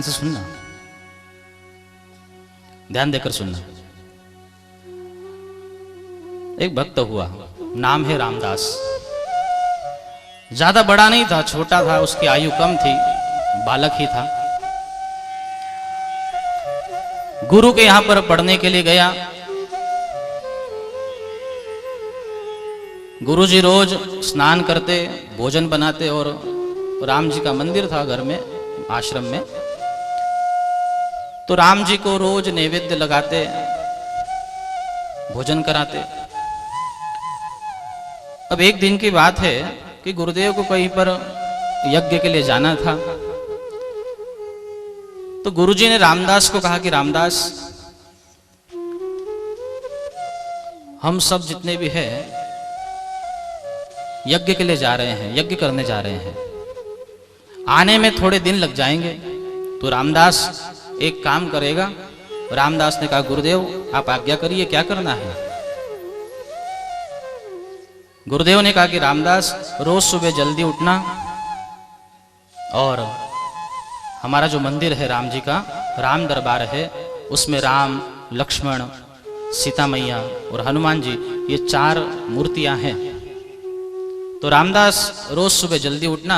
से सुनना, ध्यान देकर सुनना। एक भक्त हुआ, नाम है रामदास। ज्यादा बड़ा नहीं था, छोटा था, उसकी आयु कम थी, बालक ही था। गुरु के यहां पर पढ़ने के लिए गया। गुरुजी रोज स्नान करते, भोजन बनाते और राम जी का मंदिर था घर में, आश्रम में, तो राम जी को रोज नैवेद्य लगाते, भोजन कराते। अब एक दिन की बात है कि गुरुदेव को कहीं पर यज्ञ के लिए जाना था, तो गुरुजी ने रामदास को कहा कि रामदास, हम सब जितने भी हैं यज्ञ के लिए जा रहे हैं, यज्ञ करने जा रहे हैं, आने में थोड़े दिन लग जाएंगे, तो रामदास एक काम करेगा। रामदास ने कहा, गुरुदेव आप आज्ञा करिए, क्या करना है? गुरुदेव ने कहा कि रामदास, रोज सुबह जल्दी उठना और हमारा जो मंदिर है राम जी का, राम दरबार है, उसमें राम, लक्ष्मण, सीता मैया और हनुमान जी, ये 4 मूर्तियां हैं। तो रामदास रोज सुबह जल्दी उठना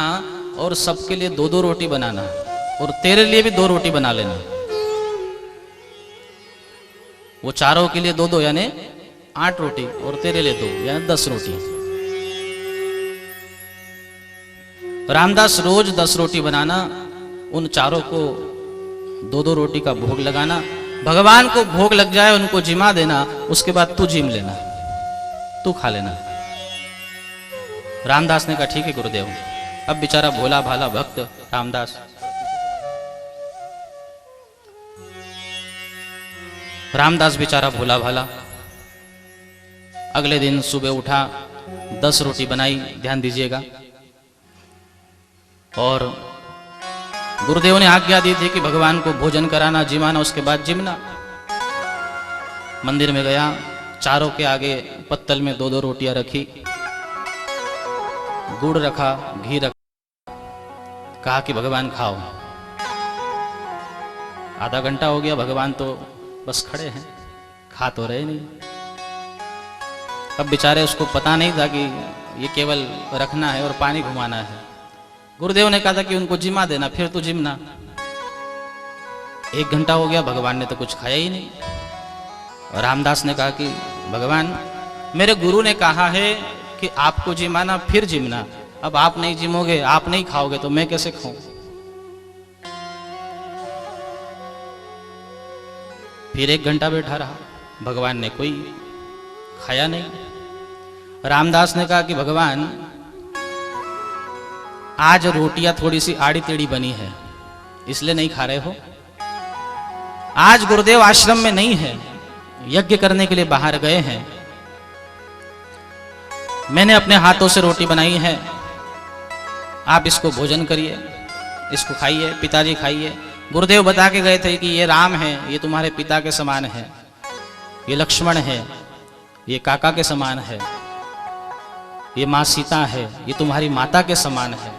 और सबके लिए 2-2 रोटी बनाना, और तेरे लिए भी 2 रोटी बना लेना। वो चारों के लिए 2-2 यानी 8 रोटी, और तेरे लिए 2 यानी 10 रोटी। रामदास रोज 10 रोटी बनाना, उन चारों को 2-2 रोटी का भोग लगाना, भगवान को भोग लग जाए उनको जिमा देना, उसके बाद तू जिम लेना, तू खा लेना। रामदास ने कहा ठीक है गुरुदेव। अब बेचारा भोला भाला भक्त रामदास बेचारा भोला भाला अगले दिन सुबह उठा, 10 रोटी बनाई, ध्यान दीजिएगा, और गुरुदेव ने आज्ञा दी थी कि भगवान को भोजन कराना, जिमाना, उसके बाद जिमना। मंदिर में गया, चारों के आगे पत्तल में 2-2 रोटियां रखी, गुड़ रखा, घी रखा, कहा कि भगवान खाओ। आधा घंटा हो गया, भगवान तो बस खड़े हैं, खा तो रहे नहीं। अब बेचारे उसको पता नहीं था कि ये केवल रखना है और पानी घुमाना है। गुरुदेव ने कहा था कि उनको जिमा देना, फिर तो जिमना। 1 घंटा हो गया, भगवान ने तो कुछ खाया ही नहीं। और रामदास ने कहा कि भगवान, मेरे गुरु ने कहा है कि आपको जिमाना फिर जिमना, अब आप नहीं जिमोगे, आप नहीं खाओगे तो मैं कैसे खाऊं? फिर 1 घंटा बैठा रहा, भगवान ने कोई खाया नहीं। रामदास ने कहा कि भगवान, आज रोटियां थोड़ी सी आड़ी टेढ़ी बनी है, इसलिए नहीं खा रहे हो? आज गुरुदेव आश्रम में नहीं है, यज्ञ करने के लिए बाहर गए हैं, मैंने अपने हाथों से रोटी बनाई है, आप इसको भोजन करिए, इसको खाइए, पिताजी खाइए। गुरुदेव बता के गए थे कि ये राम है, ये तुम्हारे पिता के समान है, ये लक्ष्मण है, ये काका के समान है, ये माँ सीता है, ये तुम्हारी माता के समान है।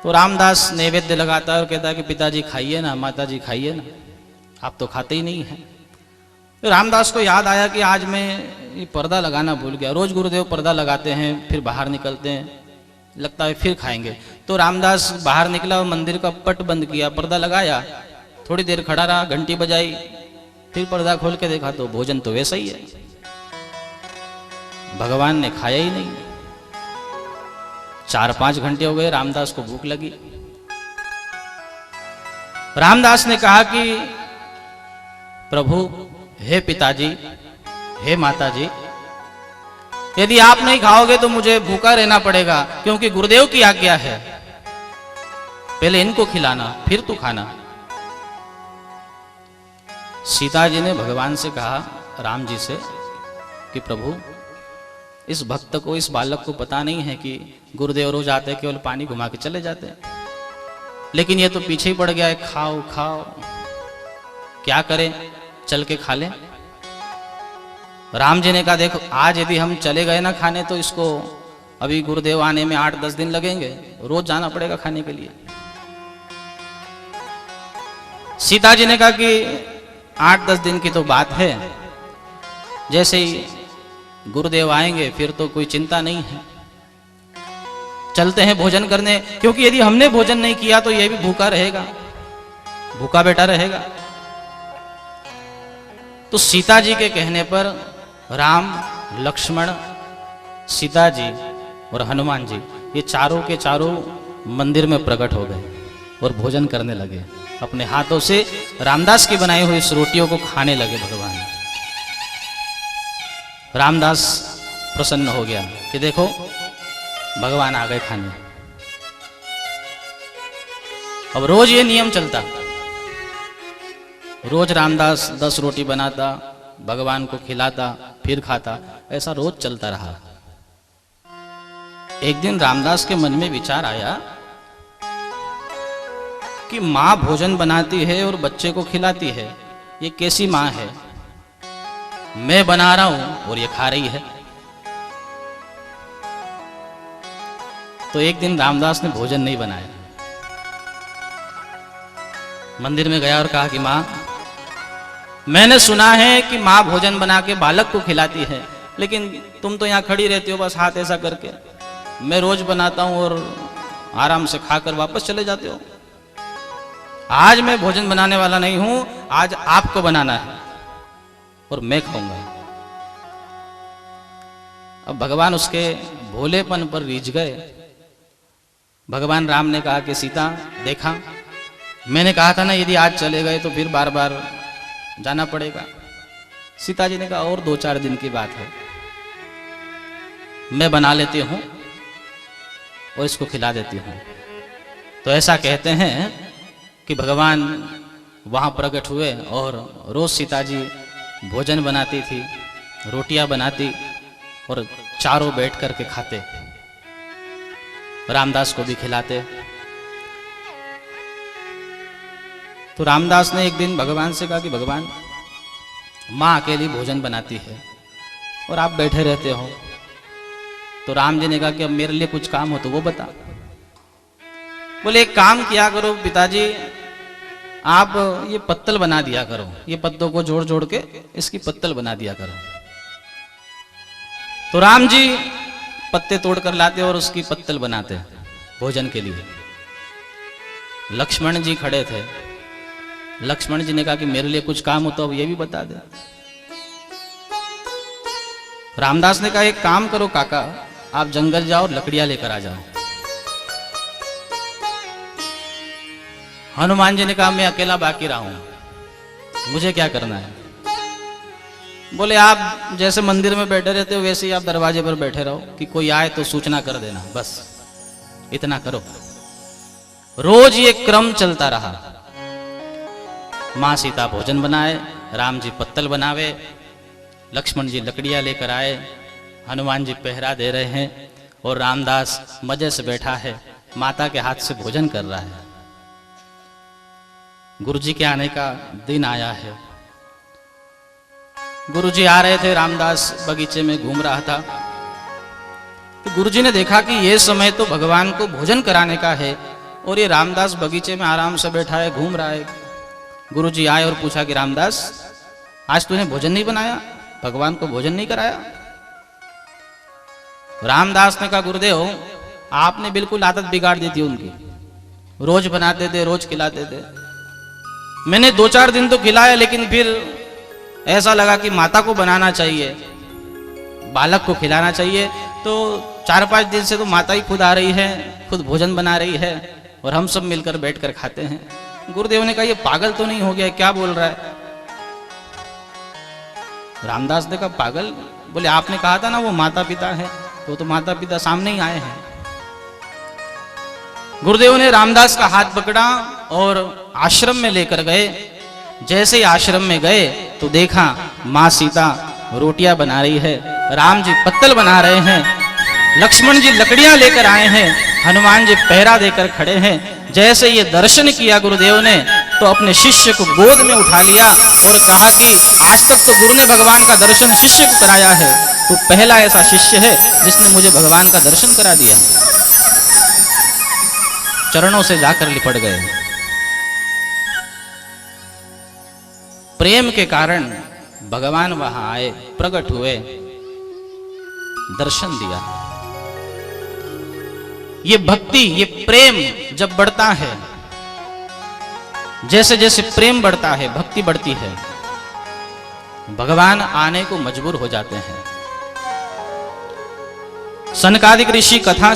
तो रामदास नैवेद्य लगाता है और कहता है कि पिताजी खाइए ना, माताजी खाइए ना, आप तो खाते ही नहीं हैं। तो रामदास को याद आया कि आज मैं ये पर्दा लगाना भूल गया। रोज गुरुदेव पर्दा लगाते हैं, फिर बाहर निकलते हैं, लगता है फिर खाएंगे। तो रामदास बाहर निकला और मंदिर का पट बंद किया, पर्दा लगाया, थोड़ी देर खड़ा रहा, घंटी बजाई, फिर पर्दा खोल के देखा तो भोजन तो वैसा ही है, भगवान ने खाया ही नहीं। 4-5 घंटे हो गए, रामदास को भूख लगी। रामदास ने कहा कि प्रभु, हे पिताजी, हे माताजी, यदि आप नहीं खाओगे तो मुझे भूखा रहना पड़ेगा, क्योंकि गुरुदेव की आज्ञा है, पहले इनको खिलाना फिर तू खाना। सीता जी ने भगवान से कहा, राम जी से, कि प्रभु, इस भक्त को, इस बालक को पता नहीं है कि गुरुदेव रोज आते केवल पानी घुमा के चले जाते, लेकिन ये तो पीछे ही पड़ गया है, खाओ खाओ, क्या करें, चल के खा लें। राम जी ने कहा, देखो आज यदि हम चले गए ना खाने, तो इसको अभी गुरुदेव आने में 8-10 दिन लगेंगे, रोज जाना पड़ेगा खाने के लिए। सीता जी ने कहा कि 8-10 दिन की तो बात है, जैसे ही गुरुदेव आएंगे फिर तो कोई चिंता नहीं है, चलते हैं भोजन करने, क्योंकि यदि हमने भोजन नहीं किया तो यह भी भूखा रहेगा, भूखा बेटा रहेगा। तो सीता जी के कहने पर राम, लक्ष्मण, सीता जी और हनुमान जी ये चारों के चारों मंदिर में प्रकट हो गए और भोजन करने लगे। अपने हाथों से रामदास की बनाई हुई इस रोटियों को खाने लगे भगवान। रामदास प्रसन्न हो गया कि देखो भगवान आ गए खाने। अब रोज ये नियम चलता, रोज रामदास 10 रोटी बनाता, भगवान को खिलाता, फिर खाता, ऐसा रोज चलता रहा। एक दिन रामदास के मन में विचार आया कि माँ भोजन बनाती है और बच्चे को खिलाती है, ये कैसी माँ है? मैं बना रहा हूं और ये खा रही है। तो एक दिन रामदास ने भोजन नहीं बनाया, मंदिर में गया और कहा कि माँ, मैंने सुना है कि माँ भोजन बना के बालक को खिलाती है, लेकिन तुम तो यहाँ खड़ी रहती हो बस हाथ ऐसा करके, मैं रोज बनाता हूं और आराम से खाकर वापस चले जाते हो। आज मैं भोजन बनाने वाला नहीं हूं, आज आपको बनाना है और मैं खाऊंगा। अब भगवान उसके भोलेपन पर रीझ गए। भगवान राम ने कहा कि सीता देखा, मैंने कहा था ना यदि आज चले गए तो फिर बार बार जाना पड़ेगा। सीता जी ने कहा और 2-4 दिन की बात है, मैं बना लेती हूं और इसको खिला देती हूं। तो ऐसा कहते हैं कि भगवान वहां प्रकट हुए और रोज सीता जी भोजन बनाती थी, रोटियां बनाती और चारों बैठ करके खाते, रामदास को भी खिलाते। तो रामदास ने एक दिन भगवान से कहा कि भगवान, माँ अकेली भोजन बनाती है और आप बैठे रहते हो। तो राम जी ने कहा कि अब मेरे लिए कुछ काम हो तो वो बता। बोले एक काम किया करो पिताजी, आप ये पत्तल बना दिया करो, ये पत्तों को जोड़ जोड़ के इसकी पत्तल बना दिया करो। तो राम जी पत्ते तोड़कर लाते और उसकी पत्तल बनाते भोजन के लिए। लक्ष्मण जी खड़े थे, लक्ष्मण जी ने कहा कि मेरे लिए कुछ काम हो तो अब ये भी बता दे। रामदास ने कहा एक काम करो काका, आप जंगल जाओ और लकड़ियां लेकर आ जाओ। हनुमान जी ने कहा मैं अकेला बाकी रहा हूं, मुझे क्या करना है? बोले आप जैसे मंदिर में बैठे रहते हो वैसे ही आप दरवाजे पर बैठे रहो कि कोई आए तो सूचना कर देना, बस इतना करो। रोज ये क्रम चलता रहा। मां सीता भोजन बनाए, राम जी पत्तल बनावे, लक्ष्मण जी लकड़ियां लेकर आए, हनुमान जी पहरा दे रहे हैं और रामदास मजे से बैठा है, माता के हाथ से भोजन कर रहा है। गुरुजी के आने का दिन आया है। गुरुजी आ रहे थे, रामदास बगीचे में घूम रहा था। तो गुरुजी ने देखा कि ये समय तो भगवान को भोजन कराने का है और ये रामदास बगीचे में आराम से बैठा है, घूम रहा है। गुरुजी आए और पूछा कि रामदास, आज तूने भोजन नहीं बनाया, भगवान को भोजन नहीं कराया? रामदास ने कहा गुरुदेव आपने बिल्कुल आदत बिगाड़ दी थी उनकी, रोज बनाते थे, रोज खिलाते थे। मैंने 2-4 दिन तो खिलाया, लेकिन फिर ऐसा लगा कि माता को बनाना चाहिए, बालक को खिलाना चाहिए। तो 4-5 दिन से तो माता ही खुद आ रही है, खुद भोजन बना रही है और हम सब मिलकर बैठकर खाते हैं। गुरुदेव ने कहा ये पागल तो नहीं हो गया, क्या बोल रहा है? रामदास ने कहा पागल? बोले आपने कहा था ना वो माता पिता है, तो माता पिता सामने ही आए हैं। गुरुदेव ने रामदास का हाथ पकड़ा और आश्रम में लेकर गए। जैसे ही आश्रम में गए तो देखा माँ सीता रोटियां बना रही है, राम जी पत्तल बना रहे हैं, लक्ष्मण जी लकड़ियां लेकर आए हैं, हनुमान जी पहरा देकर खड़े हैं। जैसे ये दर्शन किया गुरुदेव ने तो अपने शिष्य को गोद में उठा लिया और कहा कि आज तक तो गुरु ने भगवान का दर्शन शिष्य को कराया है, तो पहला ऐसा शिष्य है जिसने मुझे भगवान का दर्शन करा दिया। चरणों से जाकर लिपट गए। प्रेम के कारण भगवान वहां आए, प्रकट हुए, दर्शन दिया। ये भक्ति, ये प्रेम जब बढ़ता है, जैसे जैसे प्रेम बढ़ता है, भक्ति बढ़ती है, भगवान आने को मजबूर हो जाते हैं। सनकादिक ऋषि कथा